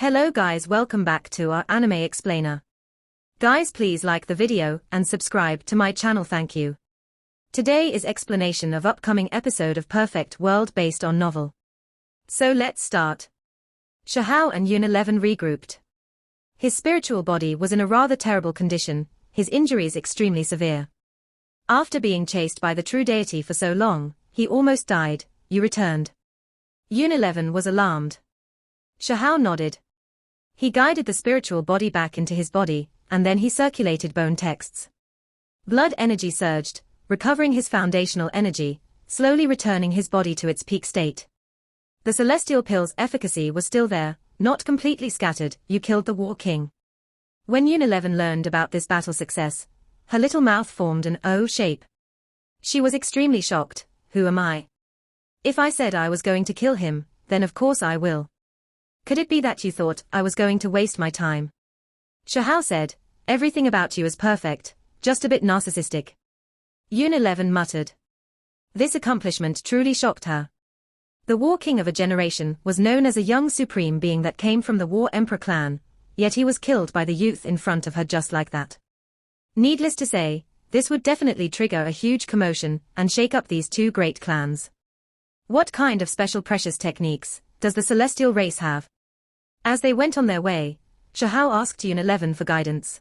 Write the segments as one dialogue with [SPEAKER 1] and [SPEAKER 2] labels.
[SPEAKER 1] Hello guys, welcome back to our anime explainer. Guys, please like the video and subscribe to my channel, thank you. Today is explanation of upcoming episode of Perfect World based on novel. So let's start. Xiahao and Yun-11 regrouped. His spiritual body was in a rather terrible condition, his injuries extremely severe. After being chased by the true deity for so long, he almost died. You returned. Yun-11 was alarmed. Xiahao nodded. He guided the spiritual body back into his body, and then he circulated bone texts. Blood energy surged, recovering his foundational energy, slowly returning his body to its peak state. The celestial pill's efficacy was still there, not completely scattered. You killed the War King. When Yun-11 learned about this battle success, her little mouth formed an O shape. She was extremely shocked. Who am I? If I said I was going to kill him, then of course I will. Could it be that you thought I was going to waste my time? Xiahao said, everything about you is perfect, just a bit narcissistic. Yun-11 muttered. This accomplishment truly shocked her. The War King of a generation was known as a young supreme being that came from the War Emperor clan, yet he was killed by the youth in front of her just like that. Needless to say, this would definitely trigger a huge commotion and shake up these two great clans. What kind of special precious techniques does the celestial race have? As they went on their way, Xiahao asked Yun-11 for guidance.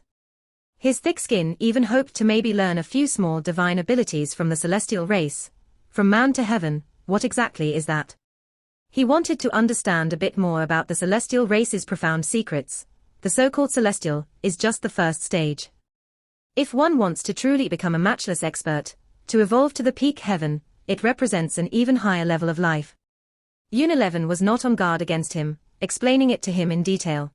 [SPEAKER 1] His thick skin even hoped to maybe learn a few small divine abilities from the celestial race. From man to heaven, what exactly is that? He wanted to understand a bit more about the celestial race's profound secrets. The so-called celestial is just the first stage. If one wants to truly become a matchless expert, to evolve to the peak heaven, it represents an even higher level of life. Yun-11 was not on guard against him, explaining it to him in detail.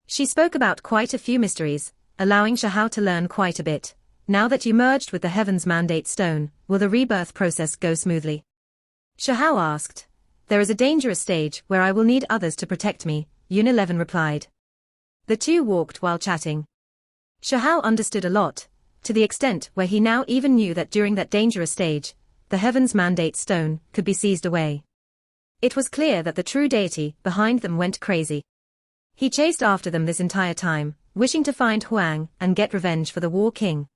[SPEAKER 1] She spoke about quite a few mysteries, allowing Xiahao to learn quite a bit. Now that you merged with the Heaven's Mandate Stone, will the rebirth process go smoothly? Xiahao asked. There is a dangerous stage where I will need others to protect me, Yun-11 replied. The two walked while chatting. Xiahao understood a lot, to the extent where he now even knew that during that dangerous stage, the Heaven's Mandate Stone could be seized away. It was clear that the true deity behind them went crazy. He chased after them this entire time, wishing to find Huang and get revenge for the War King.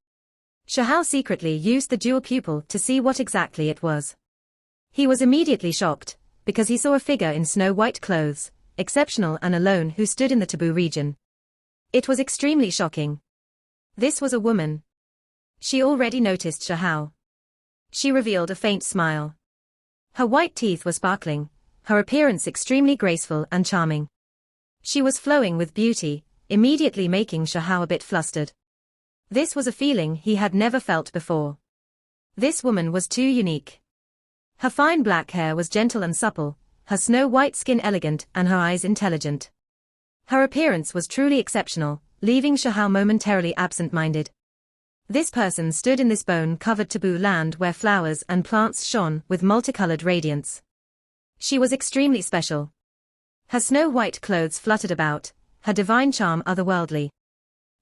[SPEAKER 1] Xiahao secretly used the dual pupil to see what exactly it was. He was immediately shocked, because he saw a figure in snow-white clothes, exceptional and alone, who stood in the taboo region. It was extremely shocking. This was a woman. She already noticed Xiahao. She revealed a faint smile. Her white teeth were sparkling, her appearance extremely graceful and charming. She was flowing with beauty, immediately making Xiahao a bit flustered. This was a feeling he had never felt before. This woman was too unique. Her fine black hair was gentle and supple, her snow-white skin elegant and her eyes intelligent. Her appearance was truly exceptional, leaving Xiahao momentarily absent-minded. This person stood in this bone-covered taboo land where flowers and plants shone with multicolored radiance. She was extremely special. Her snow-white clothes fluttered about, her divine charm otherworldly.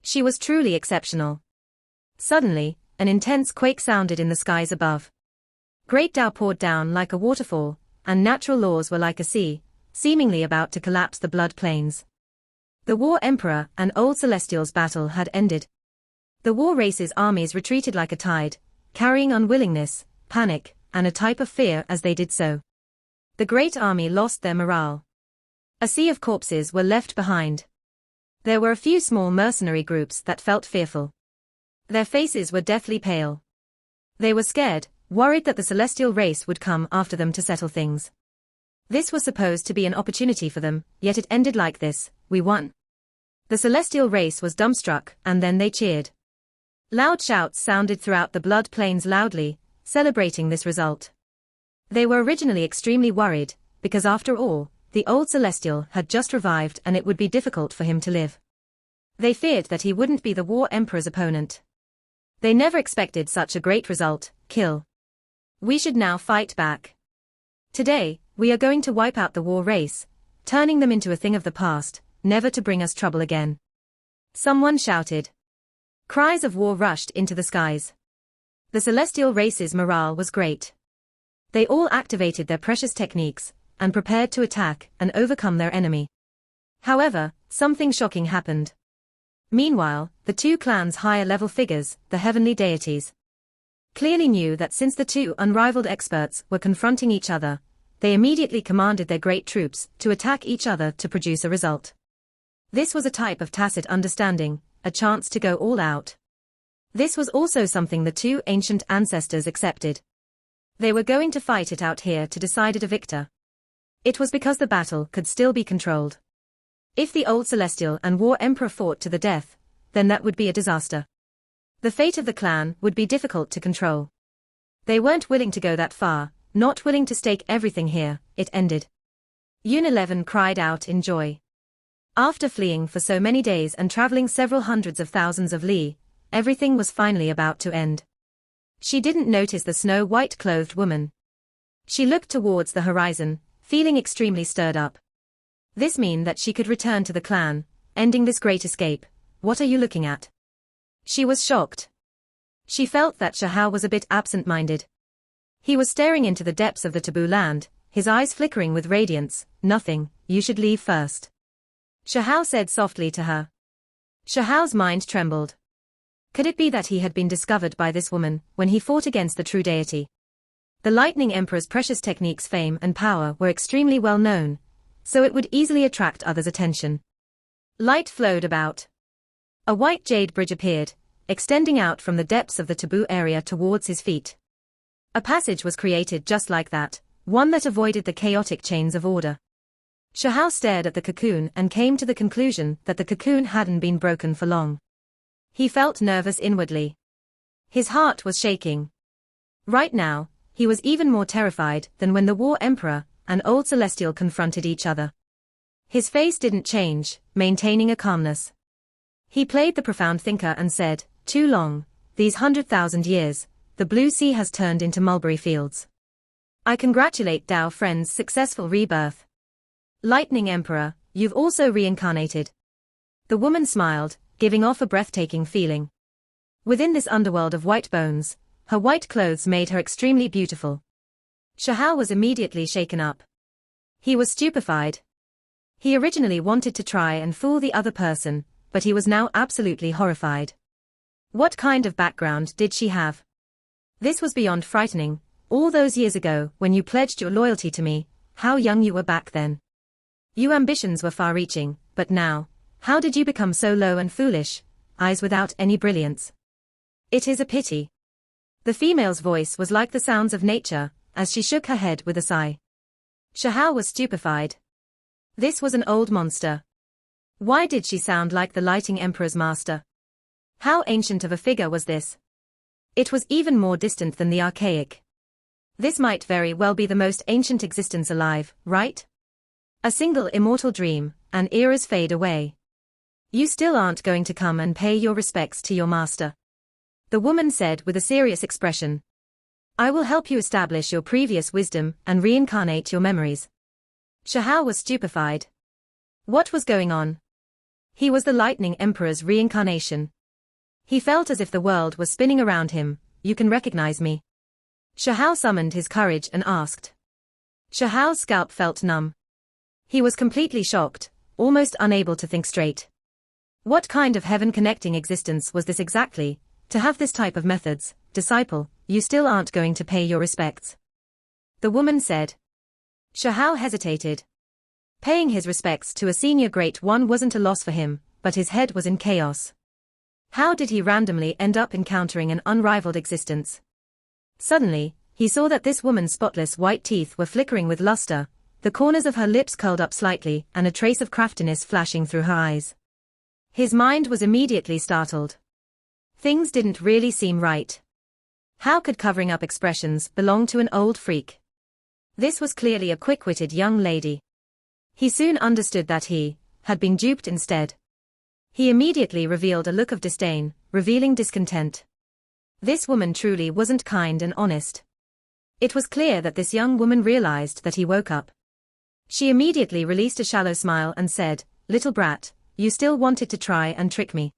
[SPEAKER 1] She was truly exceptional. Suddenly, an intense quake sounded in the skies above. Great Tao poured down like a waterfall, and natural laws were like a sea, seemingly about to collapse the blood plains. The War Emperor and Old Celestials battle had ended. The War Race's armies retreated like a tide, carrying unwillingness, panic, and a type of fear as they did so. The Great Army lost their morale. A sea of corpses were left behind. There were a few small mercenary groups that felt fearful. Their faces were deathly pale. They were scared, worried that the celestial race would come after them to settle things. This was supposed to be an opportunity for them, yet it ended like this. We won. The celestial race was dumbstruck, and then they cheered. Loud shouts sounded throughout the blood plains loudly, celebrating this result. They were originally extremely worried, because after all, the old celestial had just revived and it would be difficult for him to live. They feared that he wouldn't be the War Emperor's opponent. They never expected such a great result. Kill. We should now fight back. Today, we are going to wipe out the war race, turning them into a thing of the past, never to bring us trouble again. Someone shouted. Cries of war rushed into the skies. The celestial race's morale was great. They all activated their precious techniques, and prepared to attack and overcome their enemy. However, something shocking happened. Meanwhile, the two clans' higher-level figures, the heavenly deities, clearly knew that since the two unrivaled experts were confronting each other, they immediately commanded their great troops to attack each other to produce a result. This was a type of tacit understanding, a chance to go all out. This was also something the two ancient ancestors accepted. They were going to fight it out here to decide it a victor. It was because the battle could still be controlled. If the old Celestial and War Emperor fought to the death, then that would be a disaster. The fate of the clan would be difficult to control. They weren't willing to go that far, not willing to stake everything here, it ended. Unileven cried out in joy. After fleeing for so many days and traveling several hundreds of thousands of li, everything was finally about to end. She didn't notice the snow-white clothed woman. She looked towards the horizon, feeling extremely stirred up. This meant that she could return to the clan, ending this great escape. What are you looking at? She was shocked. She felt that Shahao was a bit absent-minded. He was staring into the depths of the taboo land, his eyes flickering with radiance. Nothing, you should leave first, Shahao said softly to her. Shahao's mind trembled. Could it be that he had been discovered by this woman when he fought against the true deity? The Lightning Emperor's precious techniques, fame and power were extremely well known, so it would easily attract others' attention. Light flowed about. A white jade bridge appeared, extending out from the depths of the taboo area towards his feet. A passage was created just like that, one that avoided the chaotic chains of order. Shahao stared at the cocoon and came to the conclusion that the cocoon hadn't been broken for long. He felt nervous inwardly. His heart was shaking. Right now, he was even more terrified than when the War Emperor and Old Celestial confronted each other. His face didn't change, maintaining a calmness. He played the profound thinker and said, too long, these 100,000 years, the blue sea has turned into mulberry fields. I congratulate Dao Friend's successful rebirth. Lightning Emperor, you've also reincarnated. The woman smiled, giving off a breathtaking feeling. Within this underworld of white bones, her white clothes made her extremely beautiful. Shahao was immediately shaken up. He was stupefied. He originally wanted to try and fool the other person, but he was now absolutely horrified. What kind of background did she have? This was beyond frightening. All those years ago, when you pledged your loyalty to me, how young you were back then. Your ambitions were far-reaching, but now, how did you become so low and foolish, eyes without any brilliance? It is a pity. The female's voice was like the sounds of nature, as she shook her head with a sigh. Shahao was stupefied. This was an old monster. Why did she sound like the Lightning Emperor's master? How ancient of a figure was this? It was even more distant than the archaic. This might very well be the most ancient existence alive, right? A single immortal dream, and eras fade away. You still aren't going to come and pay your respects to your master, the woman said with a serious expression. I will help you establish your previous wisdom and reincarnate your memories. Shahao was stupefied. What was going on? He was the Lightning Emperor's reincarnation. He felt as if the world was spinning around him. You can recognize me? Shahao summoned his courage and asked. Shahao's scalp felt numb. He was completely shocked, almost unable to think straight. What kind of heaven-connecting existence was this exactly, to have this type of methods? Disciple, you still aren't going to pay your respects, the woman said. Shahao hesitated. Paying his respects to a senior great one wasn't a loss for him, but his head was in chaos. How did he randomly end up encountering an unrivaled existence? Suddenly, he saw that this woman's spotless white teeth were flickering with luster, the corners of her lips curled up slightly and a trace of craftiness flashing through her eyes. His mind was immediately startled. Things didn't really seem right. How could covering up expressions belong to an old freak? This was clearly a quick-witted young lady. He soon understood that he had been duped instead. He immediately revealed a look of disdain, revealing discontent. This woman truly wasn't kind and honest. It was clear that this young woman realized that he woke up. She immediately released a shallow smile and said, Little brat, you still wanted to try and trick me.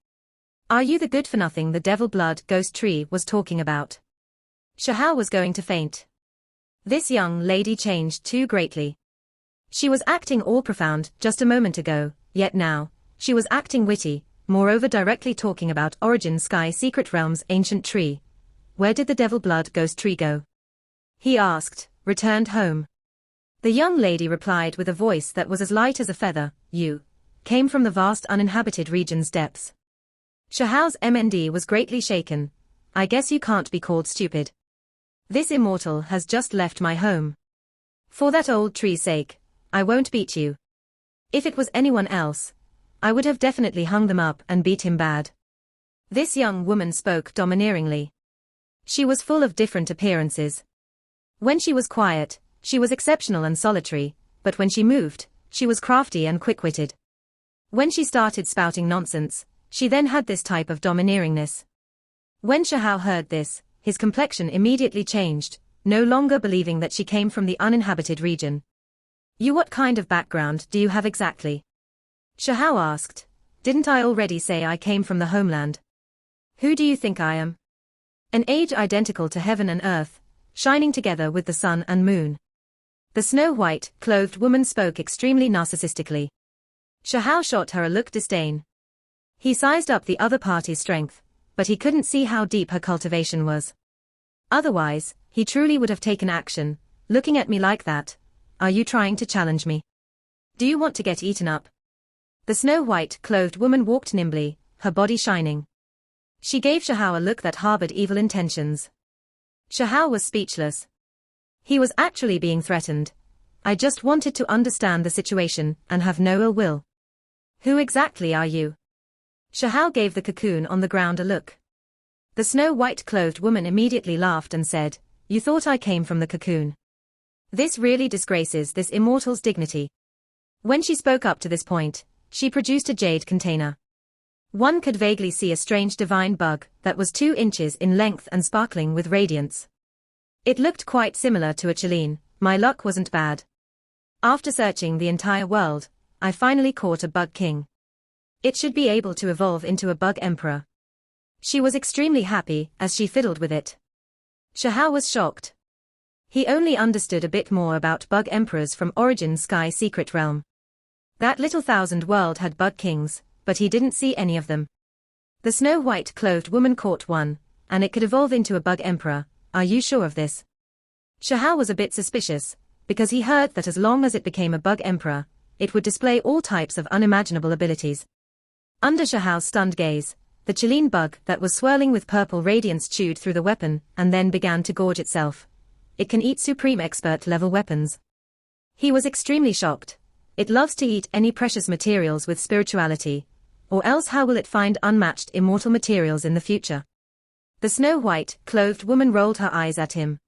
[SPEAKER 1] Are you the good-for-nothing the devil blood ghost tree was talking about? Shahao was going to faint. This young lady changed too greatly. She was acting all profound just a moment ago, Yet now, she was acting witty, moreover directly talking about Origin Sky Secret Realm's ancient tree. Where did the Devil Blood Ghost tree go? He asked, returned home. The young lady replied with a voice that was as light as a feather, you came from the vast uninhabited region's depths. Shahao's MND was greatly shaken. I guess you can't be called stupid. This immortal has just left my home. For that old tree's sake, I won't beat you. If it was anyone else, I would have definitely hung them up and beat him bad. This young woman spoke domineeringly. She was full of different appearances. When she was quiet, she was exceptional and solitary, but when she moved, she was crafty and quick-witted. When she started spouting nonsense, she then had this type of domineeringness. When Shahao heard this, his complexion immediately changed, no longer believing that she came from the uninhabited region. What kind of background do you have exactly? Shahao asked. Didn't I already say I came from the homeland? Who do you think I am? An age identical to heaven and earth, shining together with the sun and moon. The snow-white, clothed woman spoke extremely narcissistically. Shahao shot her a look disdain. He sized up the other party's strength, but he couldn't see how deep her cultivation was. Otherwise, he truly would have taken action. Looking at me like that, are you trying to challenge me? Do you want to get eaten up? The snow-white, clothed woman walked nimbly, her body shining. She gave Shahao a look that harbored evil intentions. Shahao was speechless. He was actually being threatened. I just wanted to understand the situation and have no ill will. Who exactly are you? Shahao gave the cocoon on the ground a look. The snow-white clothed woman immediately laughed and said, You thought I came from the cocoon. This really disgraces this immortal's dignity. When she spoke up to this point, she produced a jade container. One could vaguely see a strange divine bug that was 2 inches in length and sparkling with radiance. It looked quite similar to a Chileen. My luck wasn't bad. After searching the entire world, I finally caught a bug king. It should be able to evolve into a bug emperor. She was extremely happy as she fiddled with it. Shahao was shocked. He only understood a bit more about bug emperors from Origin Sky Secret Realm. That little 1000 world had bug kings, but he didn't see any of them. The snow-white clothed woman caught one, and it could evolve into a bug emperor. Are you sure of this? Shahao was a bit suspicious, because he heard that as long as it became a bug emperor, it would display all types of unimaginable abilities. Under Shahao's stunned gaze, the Chileen bug that was swirling with purple radiance chewed through the weapon and then began to gorge itself. It can eat supreme expert level weapons. He was extremely shocked. It loves to eat any precious materials with spirituality. Or else how will it find unmatched immortal materials in the future? The snow-white, clothed woman rolled her eyes at him.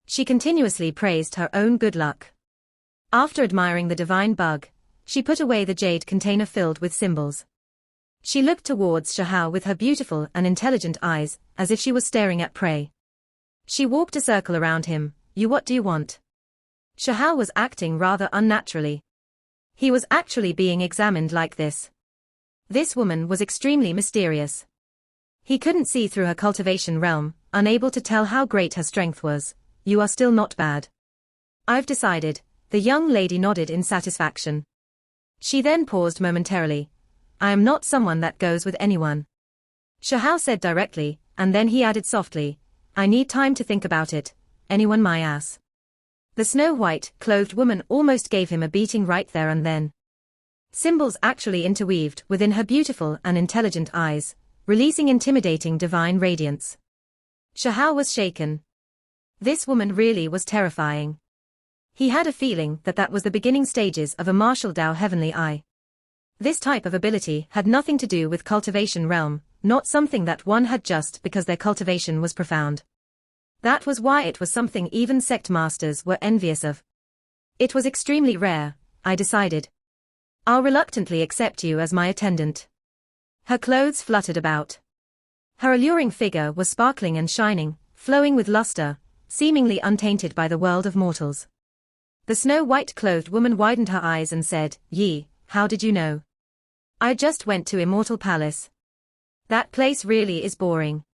[SPEAKER 1] She continuously praised her own good luck. After admiring the divine bug, she put away the jade container filled with symbols. She looked towards Shahao with her beautiful and intelligent eyes, as if she was staring at prey. She walked a circle around him. What do you want? Shahao was acting rather unnaturally. He was actually being examined like this. This woman was extremely mysterious. He couldn't see through her cultivation realm, unable to tell how great her strength was. You are still not bad. I've decided. The young lady nodded in satisfaction. She then paused momentarily. I am not someone that goes with anyone. Shahao said directly, and then he added softly, I need time to think about it. Anyone my ass. The snow-white, clothed woman almost gave him a beating right there and then. Symbols actually interweaved within her beautiful and intelligent eyes, releasing intimidating divine radiance. Shahao was shaken. This woman really was terrifying. He had a feeling that that was the beginning stages of a martial Dao heavenly eye. This type of ability had nothing to do with cultivation realm, not something that one had just because their cultivation was profound. That was why it was something even sect masters were envious of. It was extremely rare, I decided. I'll reluctantly accept you as my attendant. Her clothes fluttered about. Her alluring figure was sparkling and shining, flowing with luster, seemingly untainted by the world of mortals. The snow-white clothed woman widened her eyes and said, Yi, how did you know? I just went to Immortal Palace. That place really is boring.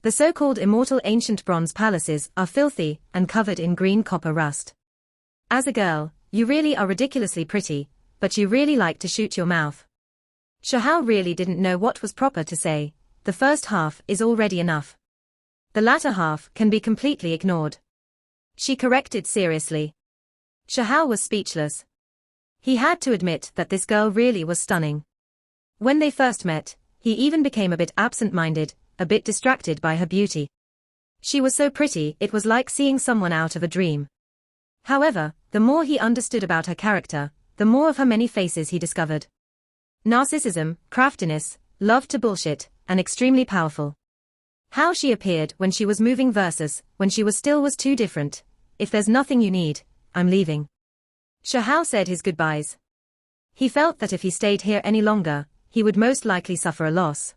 [SPEAKER 1] The so-called immortal ancient bronze palaces are filthy and covered in green copper rust. As a girl, you really are ridiculously pretty, but you really like to shoot your mouth. Shahao really didn't know what was proper to say. The first half is already enough. The latter half can be completely ignored. She corrected seriously. Shahao was speechless. He had to admit that this girl really was stunning. When they first met, he even became a bit absent-minded, a bit distracted by her beauty. She was so pretty it was like seeing someone out of a dream. However, the more he understood about her character, the more of her many faces he discovered. Narcissism, craftiness, love to bullshit, and extremely powerful. How she appeared when she was moving versus when she was still was too different. If there's nothing you need, I'm leaving. Shahao said his goodbyes. He felt that if he stayed here any longer, he would most likely suffer a loss.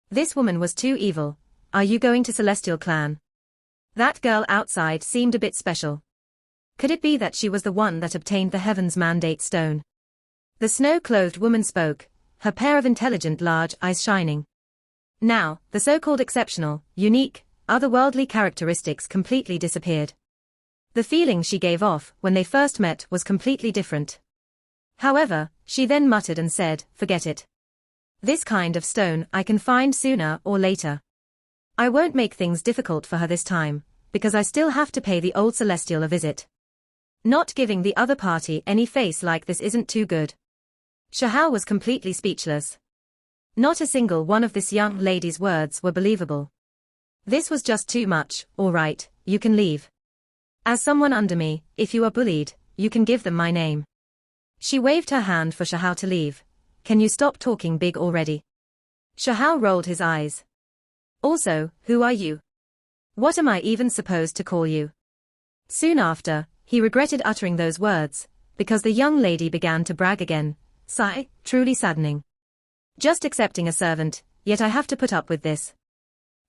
[SPEAKER 1] This woman was too evil. Are you going to Celestial Clan? That girl outside seemed a bit special. Could it be that she was the one that obtained the Heaven's Mandate Stone? The snow-clothed woman spoke, her pair of intelligent large eyes shining. Now, the so-called exceptional, unique, otherworldly characteristics completely disappeared. The feeling she gave off when they first met was completely different. However, she then muttered and said, forget it. This kind of stone I can find sooner or later. I won't make things difficult for her this time, because I still have to pay the old Celestial a visit. Not giving the other party any face like this isn't too good. Shahao was completely speechless. Not a single one of this young lady's words were believable. This was just too much. All right, you can leave. As someone under me, if you are bullied, you can give them my name. She waved her hand for Shahao to leave. Can you stop talking big already? Shahao rolled his eyes. Also, who are you? What am I even supposed to call you? Soon after, he regretted uttering those words, because the young lady began to brag again. Sigh, truly saddening. Just accepting a servant, yet I have to put up with this.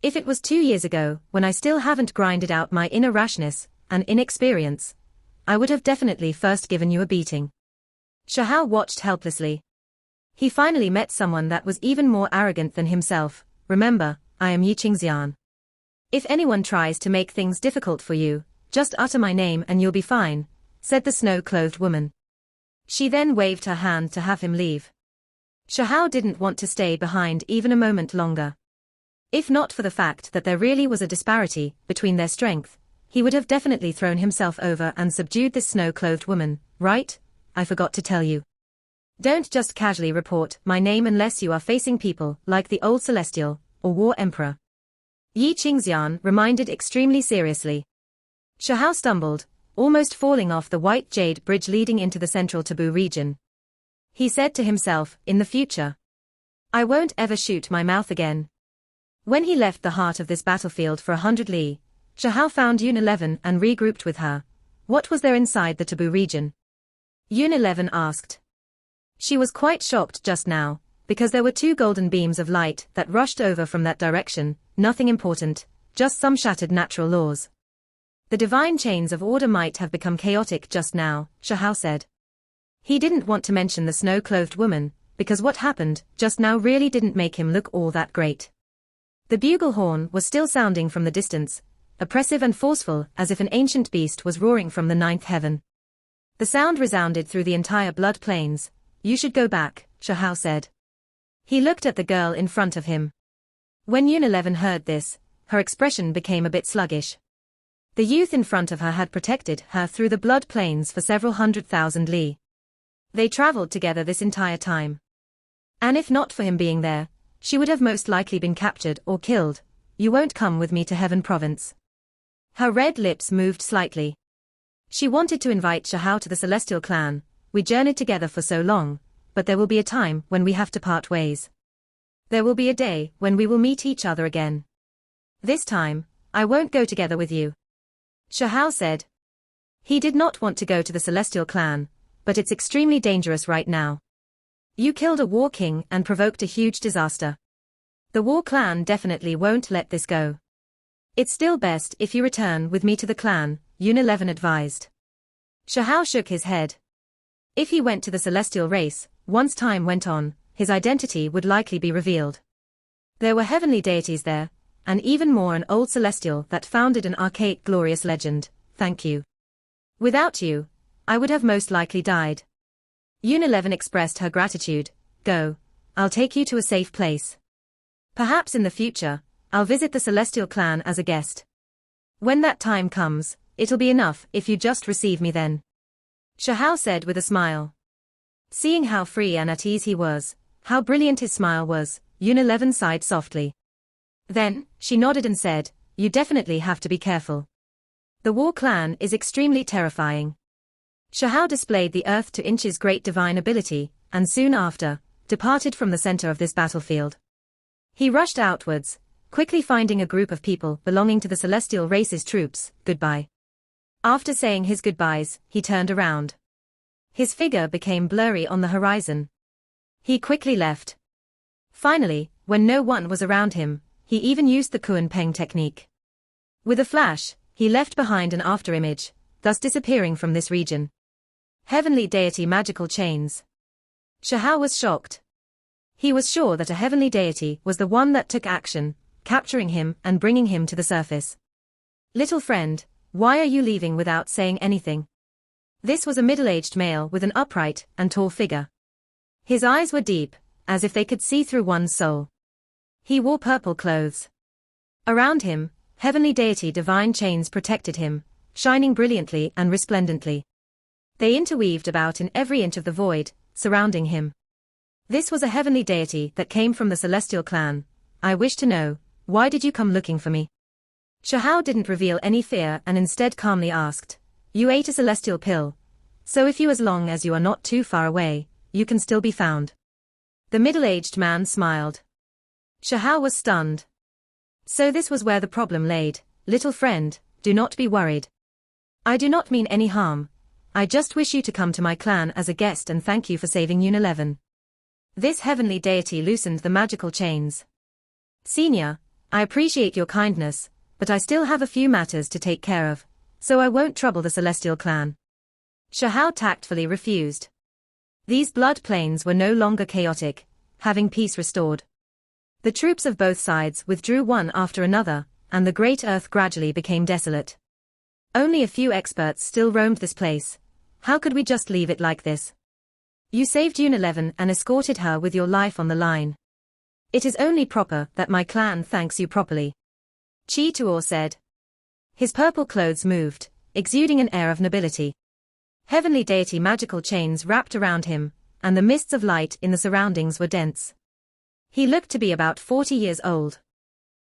[SPEAKER 1] If it was 2 years ago, when I still haven't grinded out my inner rashness and inexperience, I would have definitely first given you a beating. Shahao watched helplessly. He finally met someone that was even more arrogant than himself. Remember, I am Yi Qingxian. If anyone tries to make things difficult for you, just utter my name and you'll be fine, said the snow-clothed woman. She then waved her hand to have him leave. Shahao didn't want to stay behind even a moment longer. If not for the fact that there really was a disparity between their strength, he would have definitely thrown himself over and subdued this snow-clothed woman, right? I forgot to tell you. Don't just casually report my name unless you are facing people like the old Celestial or War Emperor. Yi Qingxian reminded extremely seriously. Shahao stumbled, almost falling off the white jade bridge leading into the central taboo region. He said to himself, in the future, I won't ever shoot my mouth again. When he left the heart of this battlefield for 100 li, Shahao found Yun 11 and regrouped with her. What was there inside the taboo region? Yun 11 asked. She was quite shocked just now, because there were 2 golden beams of light that rushed over from that direction, nothing important, just some shattered natural laws. The divine chains of order might have become chaotic just now, Shahao said. He didn't want to mention the snow-clothed woman, because what happened just now really didn't make him look all that great. The bugle horn was still sounding from the distance, oppressive and forceful as if an ancient beast was roaring from the 9th heaven. The sound resounded through the entire blood plains. You should go back, Shahao said. He looked at the girl in front of him. When Yun 11 heard this, her expression became a bit sluggish. The youth in front of her had protected her through the blood plains for several 100,000 li. They traveled together this entire time. And if not for him being there, she would have most likely been captured or killed. You won't come with me to Heaven Province. Her red lips moved slightly. She wanted to invite Shahao to the Celestial Clan. We journeyed together for so long, but there will be a time when we have to part ways. There will be a day when we will meet each other again. This time, I won't go together with you. Shahao said. He did not want to go to the Celestial Clan, but it's extremely dangerous right now. You killed a war king and provoked a huge disaster. The war clan definitely won't let this go. It's still best if you return with me to the clan, Yun 11 advised. Shahao shook his head. If he went to the celestial race, once time went on, his identity would likely be revealed. There were heavenly deities there, and even more an old celestial that founded an archaic glorious legend. Thank you. Without you, I would have most likely died. Yun expressed her gratitude. Go. I'll take you to a safe place. Perhaps in the future, I'll visit the Celestial clan as a guest. When that time comes, it'll be enough if you just receive me then. Shahao said with a smile. Seeing how free and at ease he was, how brilliant his smile was, Yun sighed softly. Then, she nodded and said, you definitely have to be careful. The War clan is extremely terrifying. Shahao displayed the earth to Inch's great divine ability, and soon after, departed from the center of this battlefield. He rushed outwards, quickly finding a group of people belonging to the Celestial race's troops. Goodbye. After saying his goodbyes, he turned around. His figure became blurry on the horizon. He quickly left. Finally, when no one was around him, he even used the Kuan Peng technique. With a flash, he left behind an afterimage, thus disappearing from this region. Heavenly deity magical chains. Shahao was shocked. He was sure that a heavenly deity was the one that took action, capturing him and bringing him to the surface. Little friend, why are you leaving without saying anything? This was a middle-aged male with an upright and tall figure. His eyes were deep, as if they could see through one's soul. He wore purple clothes. Around him, heavenly deity divine chains protected him, shining brilliantly and resplendently. They interweaved about in every inch of the void, surrounding him. This was a heavenly deity that came from the Celestial clan. I wish to know, why did you come looking for me? Shahao didn't reveal any fear and instead calmly asked, you ate a celestial pill. So if you as long as you are not too far away, you can still be found. The middle-aged man smiled. Shahao was stunned. So this was where the problem laid. Little friend, do not be worried. I do not mean any harm. I just wish you to come to my clan as a guest and thank you for saving Yun. This heavenly deity loosened the magical chains. Senior, I appreciate your kindness, but I still have a few matters to take care of, so I won't trouble the Celestial clan. Shahao tactfully refused. These blood plains were no longer chaotic, having peace restored. The troops of both sides withdrew one after another, and the great earth gradually became desolate. Only a few experts still roamed this place. How could we just leave it like this? You saved Yun and escorted her with your life on the line. It is only proper that my clan thanks you properly. Chi Tuor said. His purple clothes moved, exuding an air of nobility. Heavenly deity magical chains wrapped around him, and the mists of light in the surroundings were dense. He looked to be about 40 years old.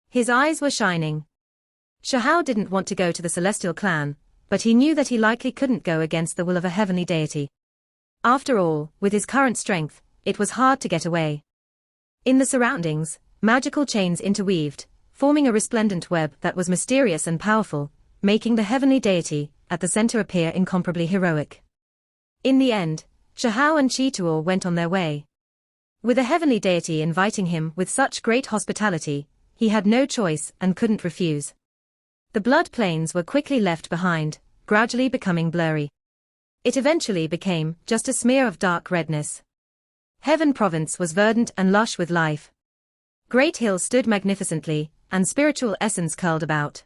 [SPEAKER 1] His eyes were shining. Shahao didn't want to go to the Celestial clan, but he knew that he likely couldn't go against the will of a heavenly deity. After all, with his current strength, it was hard to get away. In the surroundings, magical chains interweaved, forming a resplendent web that was mysterious and powerful, making the heavenly deity at the center appear incomparably heroic. In the end, Shahao and Chi Tuor went on their way. With a heavenly deity inviting him with such great hospitality, he had no choice and couldn't refuse. The blood plains were quickly left behind, gradually becoming blurry. It eventually became just a smear of dark redness. Heaven Province was verdant and lush with life. Great hills stood magnificently, and spiritual essence curled about.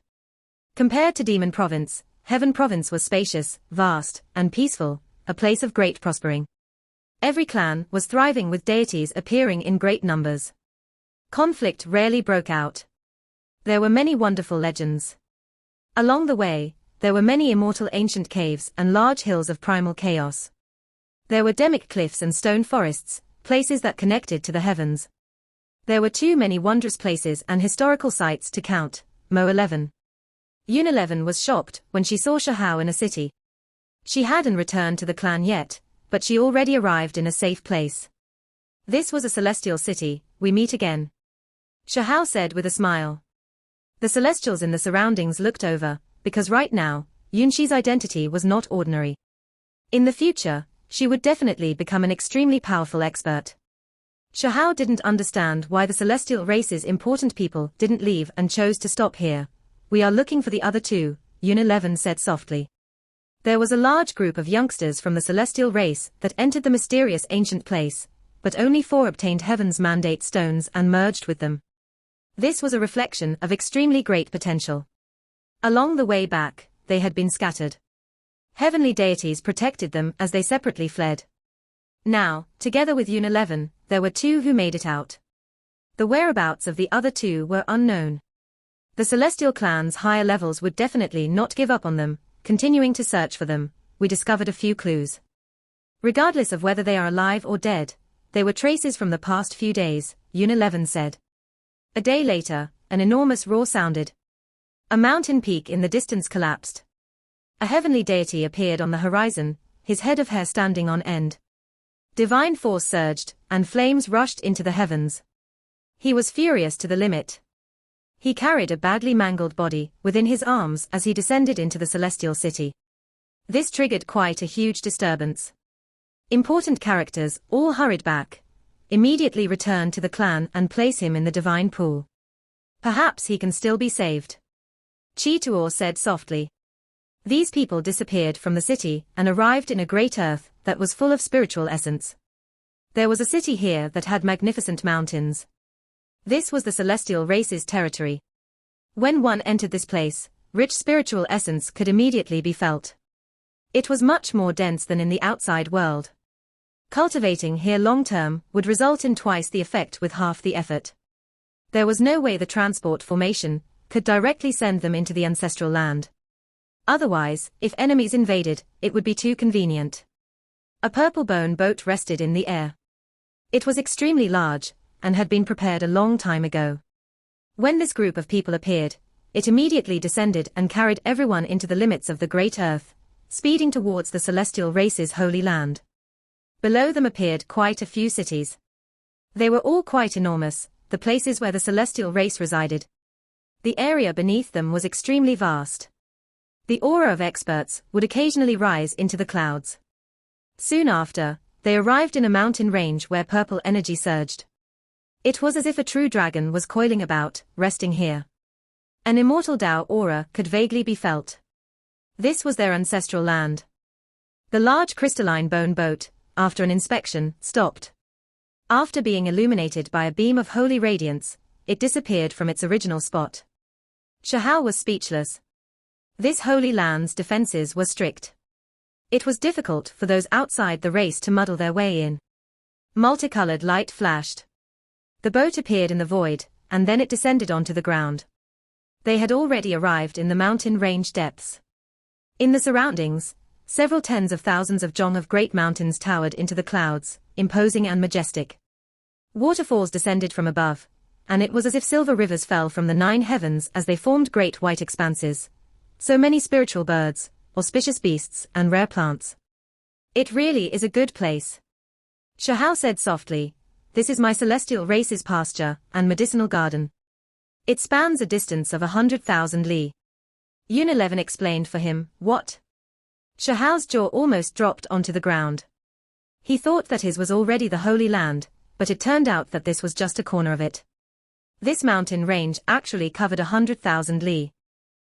[SPEAKER 1] Compared to Demon Province, Heaven Province was spacious, vast, and peaceful, a place of great prospering. Every clan was thriving with deities appearing in great numbers. Conflict rarely broke out. There were many wonderful legends. Along the way, there were many immortal ancient caves and large hills of primal chaos. There were demic cliffs and stone forests, places that connected to the heavens. There were too many wondrous places and historical sites to count. Mo 11. Yun was shocked when she saw Shahao in a city. She hadn't returned to the clan yet, but she already arrived in a safe place. This was a celestial city. We meet again. Shahao said with a smile. The celestials in the surroundings looked over, because right now, Yunshi's identity was not ordinary. In the future, she would definitely become an extremely powerful expert. Shahao didn't understand why the celestial race's important people didn't leave and chose to stop here. We are looking for the other two, Yun said softly. There was a large group of youngsters from the celestial race that entered the mysterious ancient place, but only 4 obtained Heaven's mandate stones and merged with them. This was a reflection of extremely great potential. Along the way back, they had been scattered. Heavenly deities protected them as they separately fled. Now, together with Un-11, there were 2 who made it out. The whereabouts of the other 2 were unknown. The Celestial Clan's higher levels would definitely not give up on them. Continuing to search for them, we discovered a few clues. Regardless of whether they are alive or dead, they were traces from the past few days, Un-11 said. A day later, an enormous roar sounded. A mountain peak in the distance collapsed. A heavenly deity appeared on the horizon, his head of hair standing on end. Divine force surged, and flames rushed into the heavens. He was furious to the limit. He carried a badly mangled body within his arms as he descended into the celestial city. This triggered quite a huge disturbance. Important characters all hurried back, immediately returned to the clan and place him in the divine pool. Perhaps he can still be saved. Chi-Tuor said softly. These people disappeared from the city and arrived in a great earth that was full of spiritual essence. There was a city here that had magnificent mountains. This was the celestial race's territory. When one entered this place, rich spiritual essence could immediately be felt. It was much more dense than in the outside world. Cultivating here long-term would result in twice the effect with half the effort. There was no way the transport formation could directly send them into the ancestral land. Otherwise, if enemies invaded, it would be too convenient. A purple bone boat rested in the air. It was extremely large, and had been prepared a long time ago. When this group of people appeared, it immediately descended and carried everyone into the limits of the great earth, speeding towards the celestial race's holy land. Below them appeared quite a few cities. They were all quite enormous, the places where the celestial race resided. The area beneath them was extremely vast. The aura of experts would occasionally rise into the clouds. Soon after, they arrived in a mountain range where purple energy surged. It was as if a true dragon was coiling about, resting here. An immortal Tao aura could vaguely be felt. This was their ancestral land. The large crystalline bone boat, after an inspection, stopped. After being illuminated by a beam of holy radiance, it disappeared from its original spot. Shahao was speechless. This holy land's defenses were strict. It was difficult for those outside the race to muddle their way in. Multicolored light flashed. The boat appeared in the void, and then it descended onto the ground. They had already arrived in the mountain range depths. In the surroundings, several tens of thousands of zhong of great mountains towered into the clouds, imposing and majestic. Waterfalls descended from above, and it was as if silver rivers fell from the 9 heavens as they formed great white expanses. So many spiritual birds, auspicious beasts, and rare plants. It really is a good place. Shahao said softly, this is my celestial race's pasture and medicinal garden. It spans a distance of 100,000 li. Un-11 explained for him, what? Shahao's jaw almost dropped onto the ground. He thought that his was already the Holy Land, but it turned out that this was just a corner of it. This mountain range actually covered 100,000 li.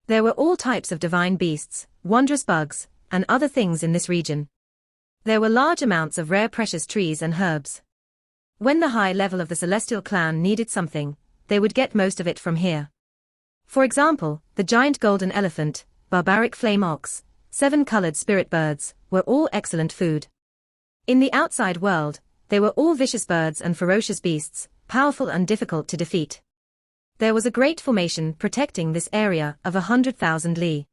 [SPEAKER 1] There were all types of divine beasts, wondrous bugs, and other things in this region. There were large amounts of rare precious trees and herbs. When the high level of the Celestial Clan needed something, they would get most of it from here. For example, the giant golden elephant, barbaric flame ox, 7-colored spirit birds, were all excellent food. In the outside world, they were all vicious birds and ferocious beasts, powerful and difficult to defeat. There was a great formation protecting this area of 100,000 li.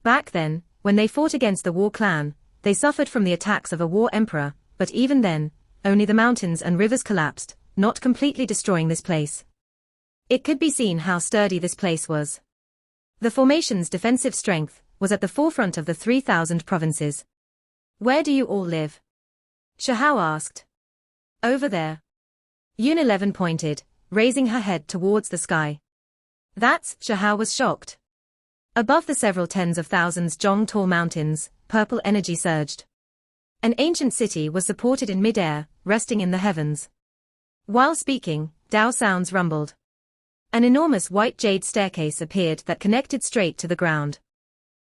[SPEAKER 1] Back then, when they fought against the war clan, they suffered from the attacks of a war emperor, but even then, only the mountains and rivers collapsed, not completely destroying this place. It could be seen how sturdy this place was. The formation's defensive strength was at the forefront of the 3,000 provinces. Where do you all live? Shahao asked. Over there. Un-11 pointed, raising her head towards the sky. That's, Shahao was shocked. Above the several tens of thousands zhong tall mountains, purple energy surged. An ancient city was supported in mid-air, resting in the heavens. While speaking, Tao sounds rumbled. An enormous white jade staircase appeared that connected straight to the ground.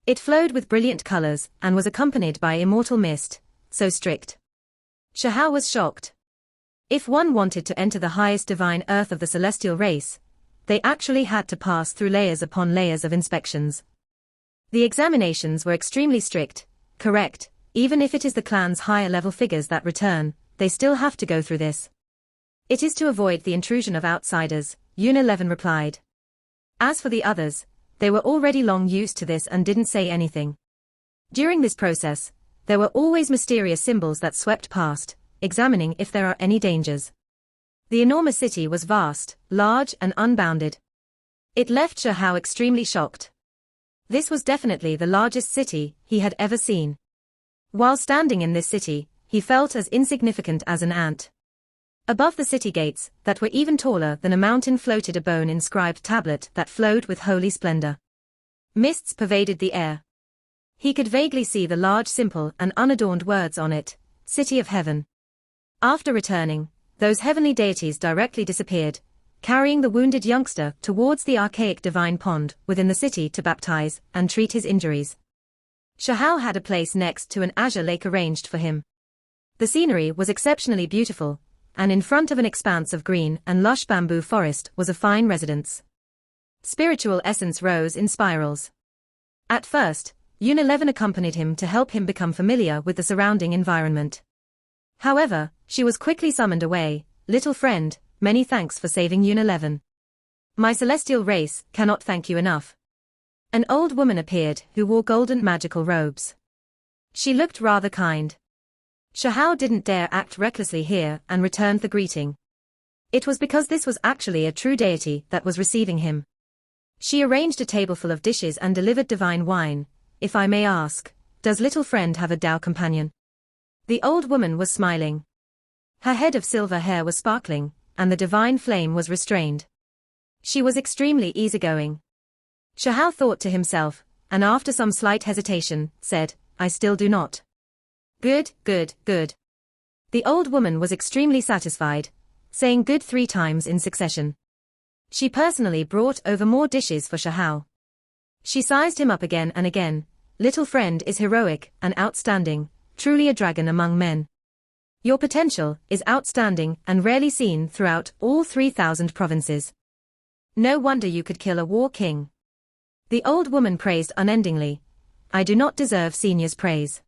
[SPEAKER 1] It flowed with brilliant colors and was accompanied by immortal mist, so strict. Shahao was shocked. If one wanted to enter the highest divine earth of the celestial race, they actually had to pass through layers upon layers of inspections. The examinations were extremely strict, correct, Even if it is the clan's higher-level figures that return, they still have to go through this. It is to avoid the intrusion of outsiders, Unilever replied. As for the others, they were already long used to this and didn't say anything. During this process, there were always mysterious symbols that swept past, examining if there are any dangers. The enormous city was vast, large and unbounded. It left Shahao extremely shocked. This was definitely the largest city he had ever seen. While standing in this city, he felt as insignificant as an ant. Above the city gates, that were even taller than a mountain, floated a bone-inscribed tablet that flowed with holy splendor. Mists pervaded the air. He could vaguely see the large, simple and unadorned words on it, City of Heaven. After returning, those heavenly deities directly disappeared, carrying the wounded youngster towards the archaic divine pond within the city to baptize and treat his injuries. Shahao had a place next to an azure lake arranged for him. The scenery was exceptionally beautiful, and in front of an expanse of green and lush bamboo forest was a fine residence. Spiritual essence rose in spirals. At first, Unilever accompanied him to help him become familiar with the surrounding environment. However, she was quickly summoned away. Little friend, many thanks for saving Unilever. My celestial race cannot thank you enough. An old woman appeared who wore golden magical robes. She looked rather kind. Shahao didn't dare act recklessly here and returned the greeting. It was because this was actually a true deity that was receiving him. She arranged a table full of dishes and delivered divine wine. If I may ask, does little friend have a Tao companion? The old woman was smiling. Her head of silver hair was sparkling, and the divine flame was restrained. She was extremely easygoing. Shahao thought to himself, and after some slight hesitation, said, I still do not. Good, good, good. The old woman was extremely satisfied, saying good 3 times in succession. She personally brought over more dishes for Shahao. She sized him up again and again. Little friend is heroic and outstanding, truly a dragon among men. Your potential is outstanding and rarely seen throughout all 3,000 provinces. No wonder you could kill a war king. The old woman praised unendingly. I do not deserve senior's praise.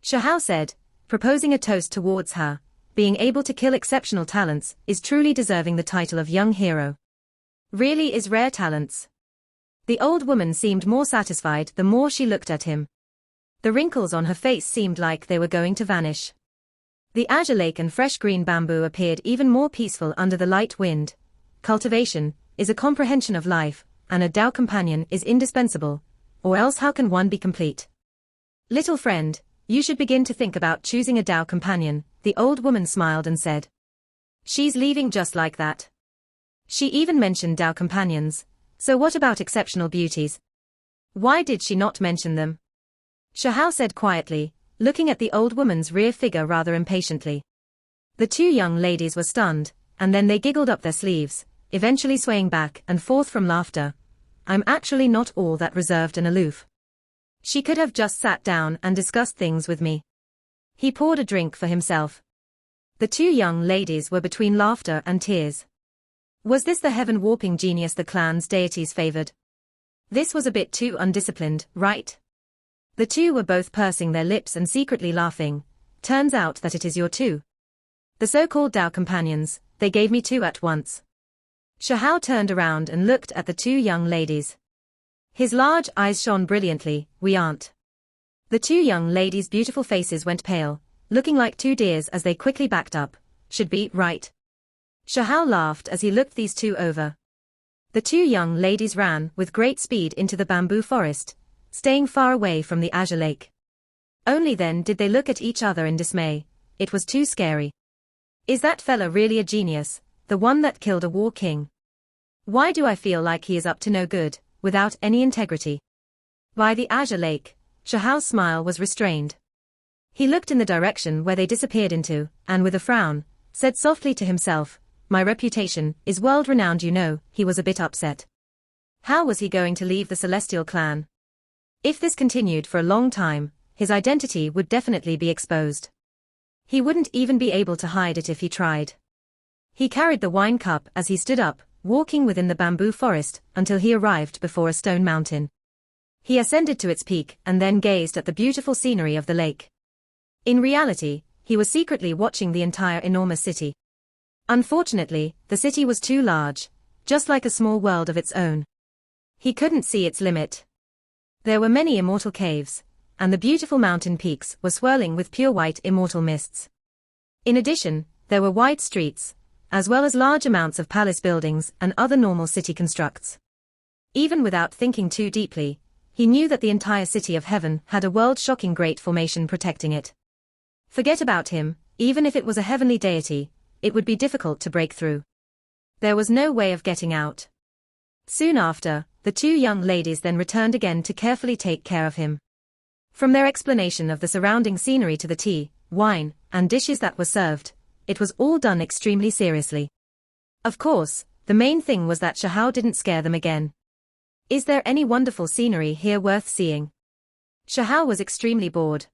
[SPEAKER 1] Shahao said, proposing a toast towards her. Being able to kill exceptional talents is truly deserving the title of young hero. Really is rare talents. The old woman seemed more satisfied the more she looked at him. The wrinkles on her face seemed like they were going to vanish. The azure lake and fresh green bamboo appeared even more peaceful under the light wind. Cultivation is a comprehension of life, and a Tao companion is indispensable, or else how can one be complete? Little friend, you should begin to think about choosing a Tao companion, the old woman smiled and said. She's leaving just like that. She even mentioned Tao companions, so what about exceptional beauties? Why did she not mention them? Shahao said quietly, looking at the old woman's rear figure rather impatiently. The 2 young ladies were stunned, and then they giggled up their sleeves, eventually swaying back and forth from laughter. I'm actually not all that reserved and aloof. She could have just sat down and discussed things with me. He poured a drink for himself. The 2 young ladies were between laughter and tears. Was this the heaven-warping genius the clan's deities favored? This was a bit too undisciplined, right? The 2 were both pursing their lips and secretly laughing. Turns out that it is your 2. The so-called Tao companions, they gave me 2 at once. Shahao turned around and looked at the 2 young ladies. His large eyes shone brilliantly. We aren't. The 2 young ladies' beautiful faces went pale, looking like 2 deers as they quickly backed up. Should be, right? Shahao laughed as he looked these 2 over. The 2 young ladies ran with great speed into the bamboo forest, staying far away from the azure lake. Only then did they look at each other in dismay. It was too scary. Is that fella really a genius, the one that killed a war king? Why do I feel like he is up to no good, without any integrity? By the azure lake, Shahao's smile was restrained. He looked in the direction where they disappeared into, and with a frown, said softly to himself, my reputation is world-renowned, you know. He was a bit upset. How was he going to leave the Celestial clan? If this continued for a long time, his identity would definitely be exposed. He wouldn't even be able to hide it if he tried. He carried the wine cup as he stood up, walking within the bamboo forest, until he arrived before a stone mountain. He ascended to its peak and then gazed at the beautiful scenery of the lake. In reality, he was secretly watching the entire enormous city. Unfortunately, the city was too large, just like a small world of its own. He couldn't see its limit. There were many immortal caves, and the beautiful mountain peaks were swirling with pure white immortal mists. In addition, there were wide streets, as well as large amounts of palace buildings and other normal city constructs. Even without thinking too deeply, he knew that the entire city of heaven had a world-shocking great formation protecting it. Forget about him, even if it was a heavenly deity, it would be difficult to break through. There was no way of getting out. Soon after, the two young ladies then returned again to carefully take care of him. From their explanation of the surrounding scenery to the tea, wine, and dishes that were served, it was all done extremely seriously. Of course, the main thing was that Shahao didn't scare them again. Is there any wonderful scenery here worth seeing? Shahao was extremely bored.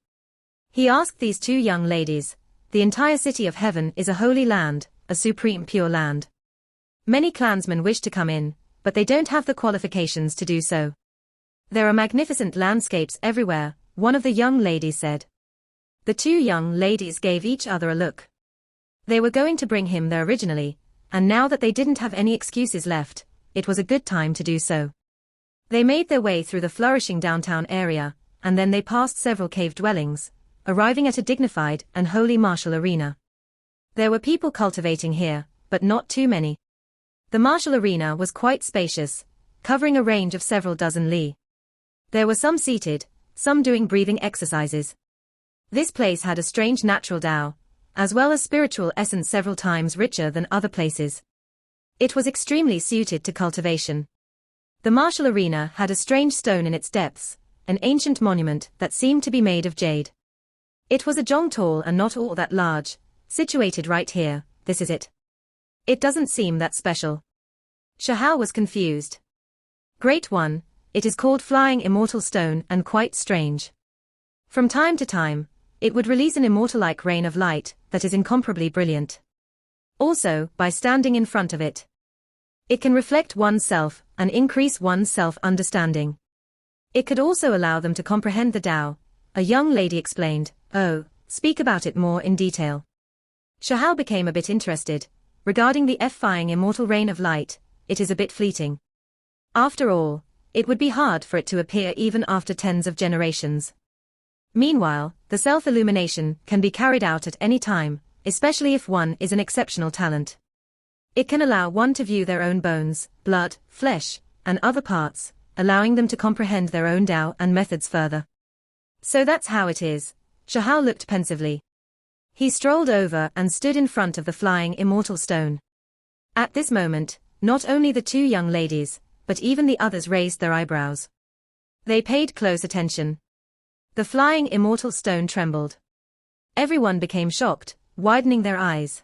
[SPEAKER 1] He asked these two young ladies, the entire city of heaven is a holy land, a supreme pure land. Many clansmen wish to come in, but they don't have the qualifications to do so. There are magnificent landscapes everywhere, one of the young ladies said. The two young ladies gave each other a look. They were going to bring him there originally, and now that they didn't have any excuses left, it was a good time to do so. They made their way through the flourishing downtown area, and then they passed several cave dwellings, arriving at a dignified and holy martial arena. There were people cultivating here, but not too many. The martial arena was quite spacious, covering a range of several dozen li. There were some seated, some doing breathing exercises. This place had a strange natural Tao, as well as spiritual essence several times richer than other places. It was extremely suited to cultivation. The martial arena had a strange stone in its depths, an ancient monument that seemed to be made of jade. It was a jong tall and not all that large, situated right here, this is it. It doesn't seem that special. Shahao was confused. Great one, it is called Flying Immortal Stone and quite strange. From time to time, it would release an immortal-like rain of light that is incomparably brilliant. Also, by standing in front of it, it can reflect oneself and increase one's self-understanding. It could also allow them to comprehend the Tao, a young lady explained. Oh, speak about it more in detail. Shahao became a bit interested. Regarding the Flying Immortal Rain of Light, it is a bit fleeting. After all, it would be hard for it to appear even after tens of generations. Meanwhile, the self-illumination can be carried out at any time, especially if one is an exceptional talent. It can allow one to view their own bones, blood, flesh, and other parts, allowing them to comprehend their own Tao and methods further. So that's how it is. Shahao looked pensively. He strolled over and stood in front of the Flying Immortal Stone. At this moment, not only the two young ladies, but even the others raised their eyebrows. They paid close attention. The Flying Immortal Stone trembled. Everyone became shocked, widening their eyes.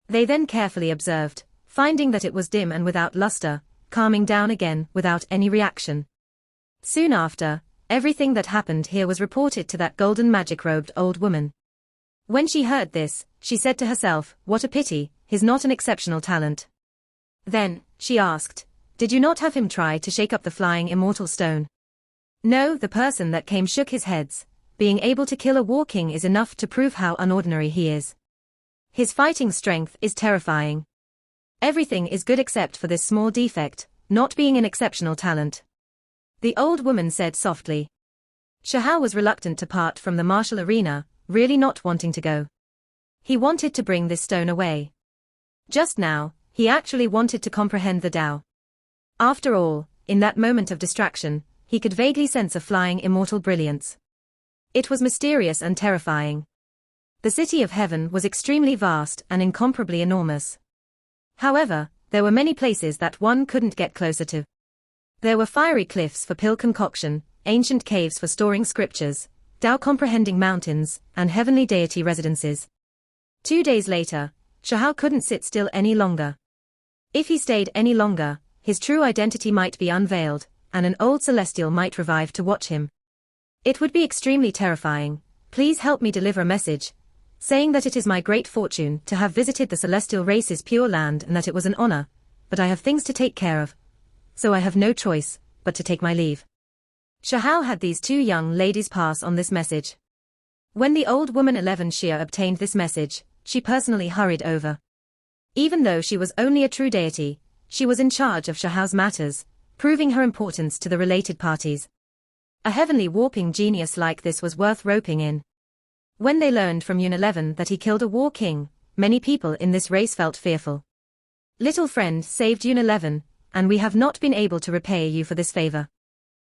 [SPEAKER 1] They then carefully observed, finding that it was dim and without luster, calming down again without any reaction. Soon after, everything that happened here was reported to that golden magic-robed old woman. When she heard this, she said to herself, what a pity, he's not an exceptional talent. Then, she asked, did you not have him try to shake up the Flying Immortal Stone? No, the person that came shook his heads. Being able to kill a war king is enough to prove how unordinary he is. His fighting strength is terrifying. Everything is good except for this small defect, not being an exceptional talent. The old woman said softly. Shahao was reluctant to part from the martial arena, really not wanting to go. He wanted to bring this stone away. Just now, he actually wanted to comprehend the Tao. After all, in that moment of distraction, he could vaguely sense a flying immortal brilliance. It was mysterious and terrifying. The city of heaven was extremely vast and incomparably enormous. However, there were many places that one couldn't get closer to. There were fiery cliffs for pill concoction, ancient caves for storing scriptures, Tao-comprehending mountains, and heavenly deity residences. 2 days later, Shahao couldn't sit still any longer. If he stayed any longer, his true identity might be unveiled, and an old celestial might revive to watch him. It would be extremely terrifying. Please help me deliver a message, saying that it is my great fortune to have visited the celestial race's pure land and that it was an honor, but I have things to take care of, so I have no choice but to take my leave. Shahao had these two young ladies pass on this message. When the old woman 11 Shia obtained this message, she personally hurried over. Even though she was only a true deity, she was in charge of Shahao's matters, proving her importance to the related parties. A heavenly warping genius like this was worth roping in. When they learned from Yun-11 that he killed a war king, many people in this race felt fearful. Little friend saved Yun-11, and we have not been able to repay you for this favor.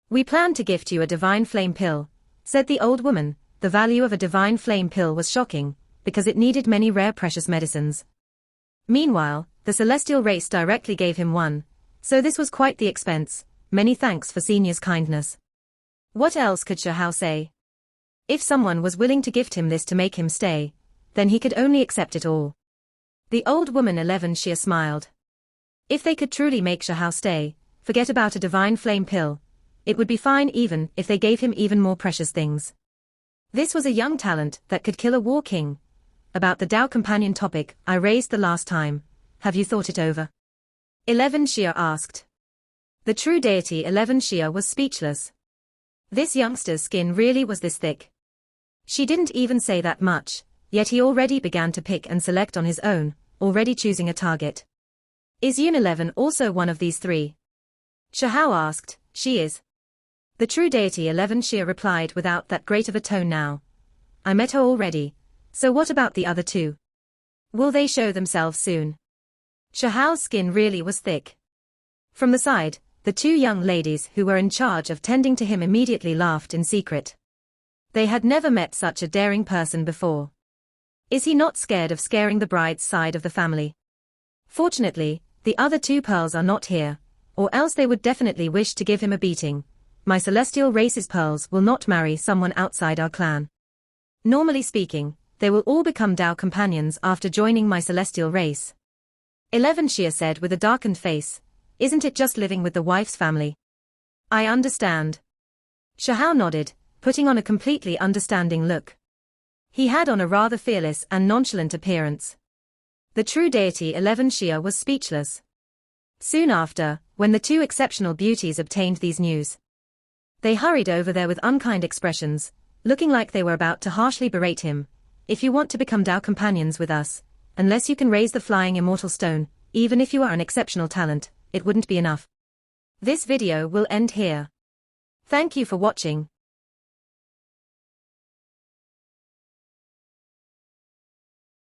[SPEAKER 1] We plan to gift you a divine flame pill, said the old woman. The value of a divine flame pill was shocking, because it needed many rare precious medicines. Meanwhile, the celestial race directly gave him one, so this was quite the expense. Many thanks for senior's kindness. What else could Shahao say? If someone was willing to gift him this to make him stay, then he could only accept it all. The old woman 11 Shia smiled. If they could truly make Shahao stay, forget about a divine flame pill. It would be fine even if they gave him even more precious things. This was a young talent that could kill a war king. About the Tao companion topic I raised the last time, have you thought it over? 11 Shia asked. The true deity 11 Shia was speechless. This youngster's skin really was this thick. She didn't even say that much, yet he already began to pick and select on his own, already choosing a target. Is Yun-11 also one of these three? Shahao asked. She is. The true deity 11 Shia replied without that great of a tone now. I met her already, so what about the other two? Will they show themselves soon? Shahao's skin really was thick. From the side, the two young ladies who were in charge of tending to him immediately laughed in secret. They had never met such a daring person before. Is he not scared of scaring the bride's side of the family? Fortunately, the other two pearls are not here, or else they would definitely wish to give him a beating. My celestial race's pearls will not marry someone outside our clan. Normally speaking, they will all become Tao companions after joining my celestial race. 11 Shia said with a darkened face. Isn't it just living with the wife's family? I understand. Shahao nodded, putting on a completely understanding look. He had on a rather fearless and nonchalant appearance. The true deity 11 Shia was speechless. Soon after, when the two exceptional beauties obtained these news, they hurried over there with unkind expressions, looking like they were about to harshly berate him. If you want to become Tao companions with us, unless you can raise the flying immortal stone, even if you are an exceptional talent, it wouldn't be enough. This video will end here. Thank you for watching.